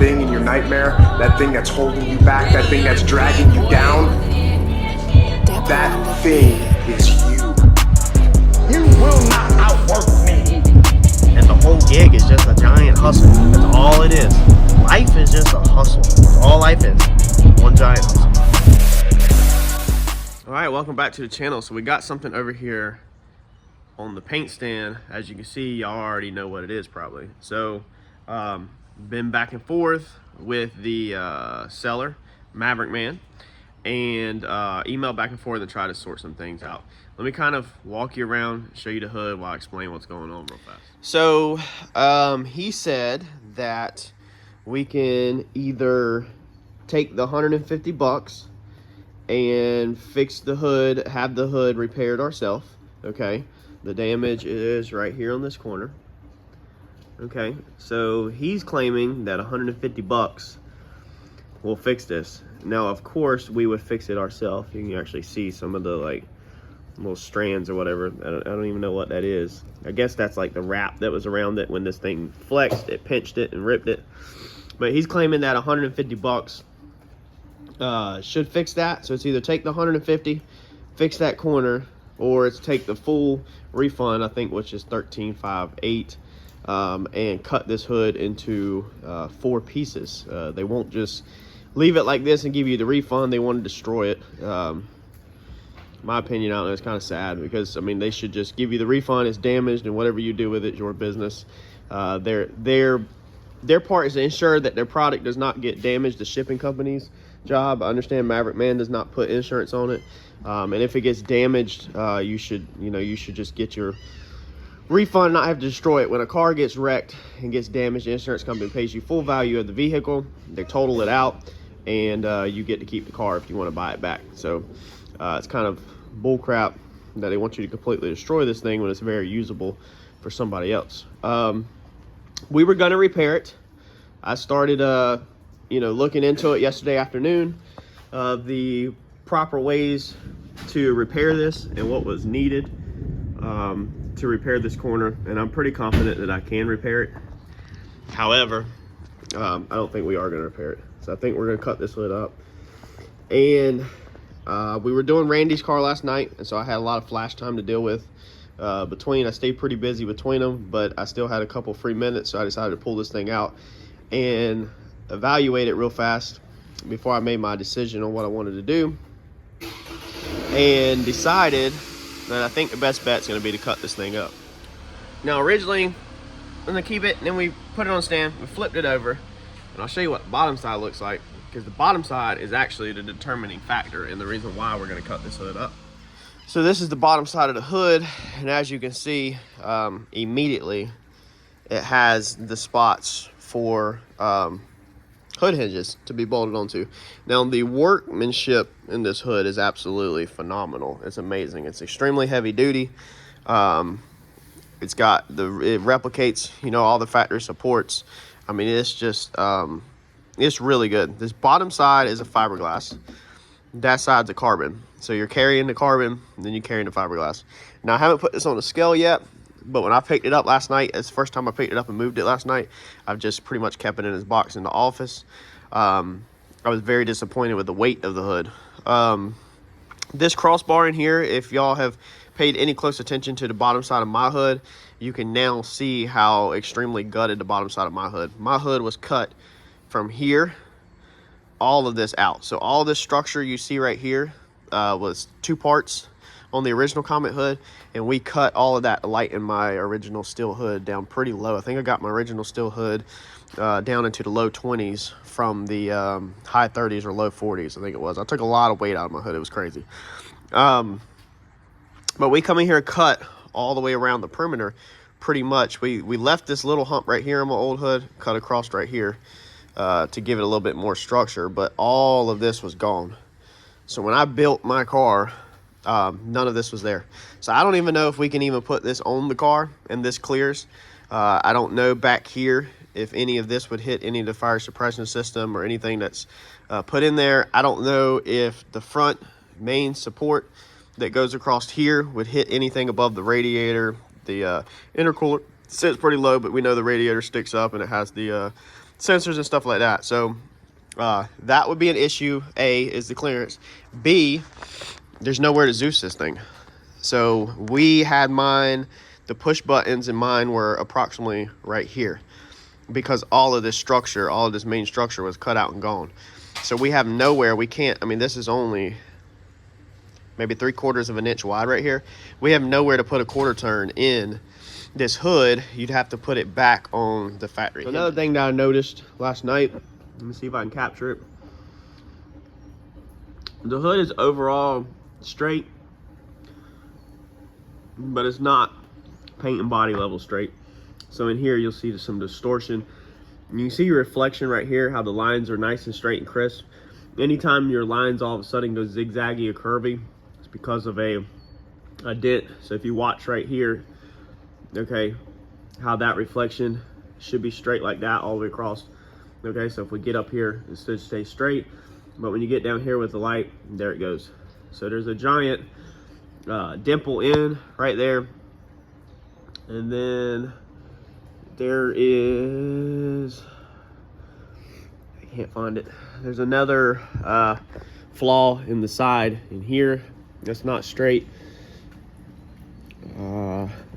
thing in your nightmare, that thing that's holding you back, that thing that's dragging you down, that thing is you. You will not outwork me. And the whole gig is just a giant hustle. That's all it is. Life is just a hustle. That's all life is. One giant hustle. All right, welcome back to the channel. So we got something over here on the paint stand. As you can see, y'all already know what it is probably. So been back and forth with the seller, Maverick Man, and email back and forth and try to sort some things out. Let me kind of walk you around, show you the hood while I explain what's going on real fast. So he said that we can either take the $150 and fix the hood, have the hood repaired ourselves. Okay, the damage is right here on this corner. Okay, so he's claiming that $150 will fix this. Now, of course, we would fix it ourselves. You can actually see some of the like little strands or whatever. I don't even know what that is. I guess that's like the wrap that was around it when this thing flexed. It pinched it and ripped it. But he's claiming that $150 should fix that. So it's either take the $150, fix that corner, or it's take the full refund, I think, which is $13,580, and cut this hood into 4 pieces. They won't just leave it like this and give you the refund. They want to destroy it. My opinion, I don't know, it's kind of sad, because I mean, they should just give you the refund. It's damaged, and whatever you do with it is your business. Their part is to ensure that their product does not get damaged. The shipping company's job. I understand Maverick Man does not put insurance on it, and if it gets damaged, you should just get your refund, not have to destroy it. When a car gets wrecked and gets damaged, the insurance company pays you full value of the vehicle. They total it out, and you get to keep the car if you want to buy it back. So it's kind of bull crap that they want you to completely destroy this thing when it's very usable for somebody else. We were going to repair it. I started looking into it yesterday afternoon, the proper ways to repair this and what was needed to repair this corner, and I'm pretty confident that I can repair it. However, I don't think we are going to repair it. So I think we're going to cut this hood up. And we were doing Randy's car last night, and so I had a lot of flash time to deal with. I stayed pretty busy between them, but I still had a couple free minutes, so I decided to pull this thing out and evaluate it real fast before I made my decision on what I wanted to do, and decided that I think the best bet is going to be to cut this thing up. Now, originally, I'm going to keep it, and then we put it on a stand, we flipped it over, and I'll show you what the bottom side looks like, because the bottom side is actually the determining factor and the reason why we're going to cut this hood up. So this is the bottom side of the hood, and as you can see, immediately it has the spots for hood hinges to be bolted onto. Now, the workmanship in this hood is absolutely phenomenal. It's amazing. It's extremely heavy duty. It replicates, all the factory supports. I mean, it's just it's really good. This bottom side is a fiberglass. That side's a carbon. So you're carrying the carbon, then you're carrying the fiberglass. Now, I haven't put this on a scale yet, but when I picked it up last night, it's the first time I picked it up and moved it last night. I've just pretty much kept it in its box in the office. I was very disappointed with the weight of the hood. This crossbar in here, if y'all have paid any close attention to the bottom side of my hood, you can now see how extremely gutted the bottom side of my hood. My hood was cut from here, all of this out. So all this structure you see right here was 2 parts on the original Comet hood, and we cut all of that light in my original steel hood down pretty low. I think I got my original steel hood down into the low 20s from the high 30s or low 40s, I think it was. I took a lot of weight out of my hood. It was crazy. But we come in here and cut all the way around the perimeter pretty much. We left this little hump right here on my old hood, cut across right here to give it a little bit more structure, but all of this was gone. So when I built my car, none of this was there. So I don't even know if we can even put this on the car and this clears. I don't know back here if any of this would hit any of the fire suppression system or anything that's put in there. I don't know if the front main support that goes across here would hit anything above the radiator. The intercooler sits pretty low, but we know the radiator sticks up and it has the sensors and stuff like that. So that would be an issue. A is the clearance. B, there's nowhere to Zeus this thing. So we had mine, the push buttons in mine were approximately right here, because all of this structure, all of this main structure was cut out and gone. So we have nowhere, we can't, I mean, this is only maybe 3/4 of an inch wide right here. We have nowhere to put a quarter turn in this hood. You'd have to put it back on the factory. Another thing that I noticed last night, let me see if I can capture it. The hood is overall straight, but it's not paint and body level straight. So in here you'll see some distortion. And you see your reflection right here, how the lines are nice and straight and crisp. Anytime your lines all of a sudden go zigzaggy or curvy, it's because of a dent. So if you watch right here, okay, how that reflection should be straight like that all the way across. Okay, so if we get up here, it should stay straight, but when you get down here with the light, there it goes. So there's a giant dimple in right there, and then there is, I can't find it, there's another flaw in the side in here that's not straight.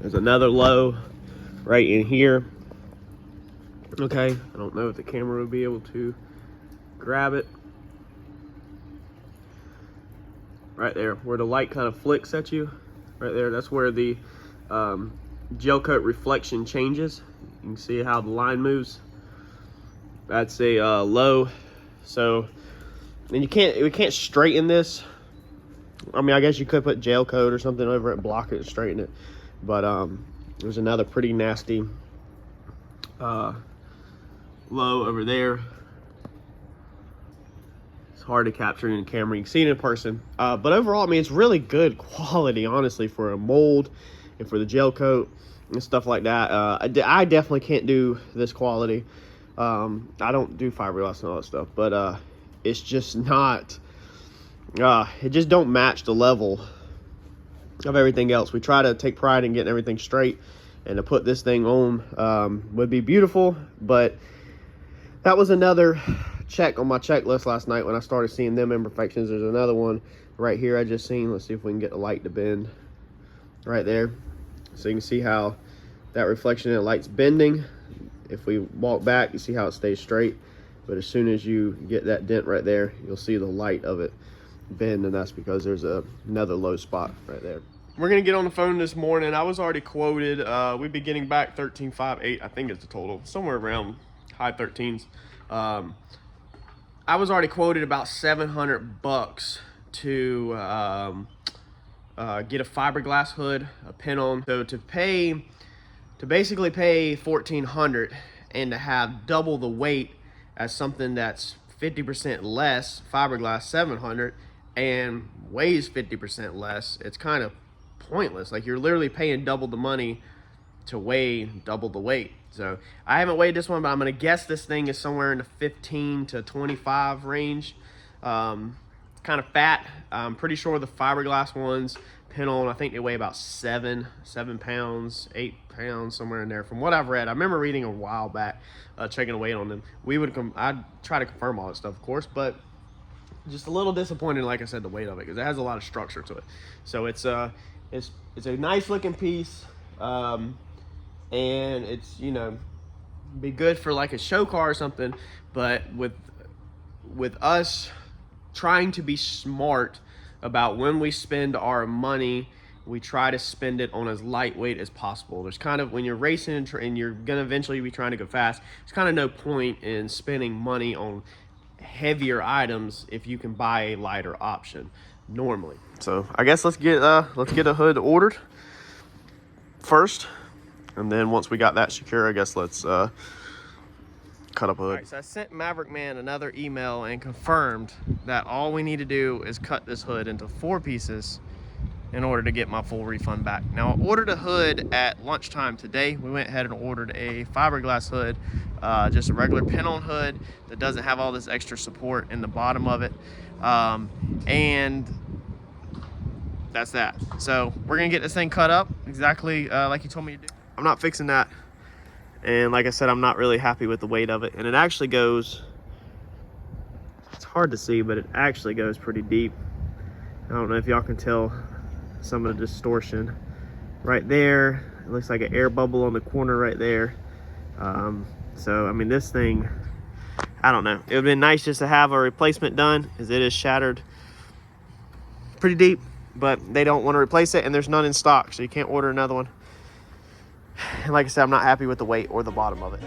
There's another low right in here. Okay, I don't know if the camera will be able to grab it. Right there, where the light kind of flicks at you, right there, that's where the gel coat reflection changes. You can see how the line moves. That's a low. So, and we can't straighten this. I mean, I guess you could put gel coat or something over it, block it, and straighten it. But there's another pretty nasty low over there. It's hard to capture in the camera. You can see it in person. But overall, I mean, it's really good quality, honestly, for a mold and for the gel coat and stuff like that. I definitely can't do this quality. I don't do fiberglass and all that stuff, but it's just not, it just don't match the level of everything else. We try to take pride in getting everything straight, and to put this thing on would be beautiful, but that was another check on my checklist last night when I started seeing them imperfections. There's another one right here I just seen. Let's see if we can get the light to bend right there, so you can see how that reflection in the light's bending. If we walk back, you see how it stays straight, but as soon as you get that dent right there, you'll see the light of it bend, and that's because there's another low spot right there. We're gonna get on the phone this morning. I was already quoted, we'd be getting back 13.58, I think it's the total, somewhere around high 13s. I was already quoted about $700 to get a fiberglass hood, a pin on. So to basically pay $1,400 and to have double the weight as something that's 50% less fiberglass, $700, and weighs 50% less, it's kind of pointless. Like, you're literally paying double the money to weigh double the weight. So I haven't weighed this one, but I'm gonna guess this thing is somewhere in the 15 to 25 range. Kind of fat. I'm pretty sure the fiberglass ones, pin on, I think they weigh about 7 pounds, 8 pounds, somewhere in there, from what I've read. I remember reading a while back, checking the weight on them. I'd try to confirm all that stuff, of course, but just a little disappointed, like I said, the weight of it, because it has a lot of structure to it. So it's a nice looking piece, and it's, you know, be good for like a show car or something. But with us trying to be smart about when we spend our money, we try to spend it on as lightweight as possible. There's kind of, when you're racing and you're gonna eventually be trying to go fast, there's kind of no point in spending money on heavier items if you can buy a lighter option normally. So I guess let's get a hood ordered first, and then once we got that secure, I guess let's cut up a hood. All right, so I sent Maverick Man another email and confirmed that all we need to do is cut this hood into 4 pieces in order to get my full refund back. Now, I ordered a hood at lunchtime today. We went ahead and ordered a fiberglass hood, just a regular pin-on hood that doesn't have all this extra support in the bottom of it, and that's that. So we're gonna get this thing cut up exactly like you told me to do. I'm not fixing that And like I said, I'm not really happy with the weight of it. And it actually goes, it's hard to see, but it actually goes pretty deep. I don't know if y'all can tell some of the distortion right there. It looks like an air bubble on the corner right there. So I mean, this thing, I don't know, it would have been nice just to have a replacement done, because it is shattered pretty deep, but they don't want to replace it, and there's none in stock, so you can't order another one. And like I said, I'm not happy with the weight or the bottom of it.